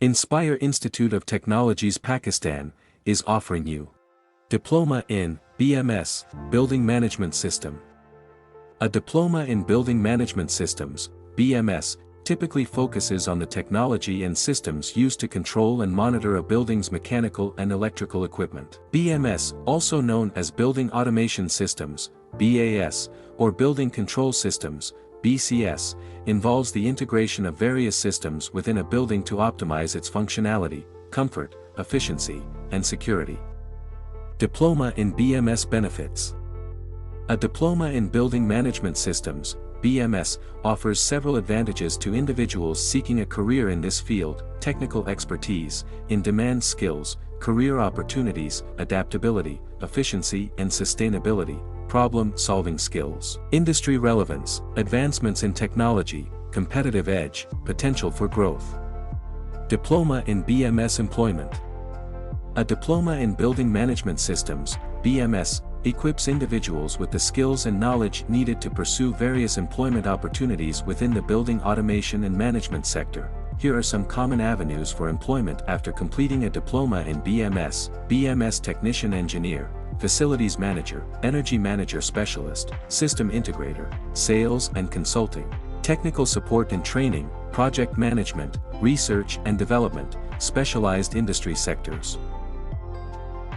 Inspire Institute of Technologies Pakistan is offering you Diploma in BMS, Building Management System. A Diploma in Building Management Systems, BMS, typically focuses on the technology and systems used to control and monitor a building's mechanical and electrical equipment. BMS, also known as Building Automation Systems, BAS, or Building Control Systems, BCS, involves the integration of various systems within a building to optimize its functionality, comfort, efficiency, and security. Diploma in BMS benefits. A Diploma in Building Management Systems, BMS, offers several advantages to individuals seeking a career in this field: technical expertise, in-demand skills, career opportunities, adaptability, efficiency and sustainability, problem-solving skills, industry relevance, advancements in technology, competitive edge, potential for growth. Diploma in BMS employment. A Diploma in Building Management Systems, BMS, equips individuals with the skills and knowledge needed to pursue various employment opportunities within the building automation and management sector. Here are some common avenues for employment after completing a diploma in BMS: BMS Technician Engineer, Facilities Manager, Energy Manager Specialist, System Integrator, Sales and Consulting, Technical Support and Training, Project Management, Research and Development, Specialized Industry Sectors.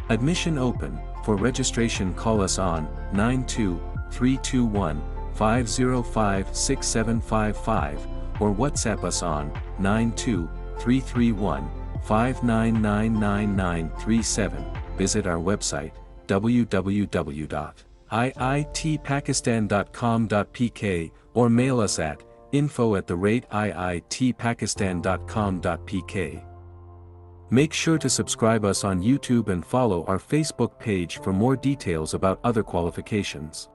Admission open. For registration call us on 92-321-505-6755 or WhatsApp us on 92-331-5999937. Visit our website www.iitpakistan.com.pk or mail us at info@iitpakistan.com.pk. Make sure to subscribe us on YouTube and follow our Facebook page for more details about other qualifications.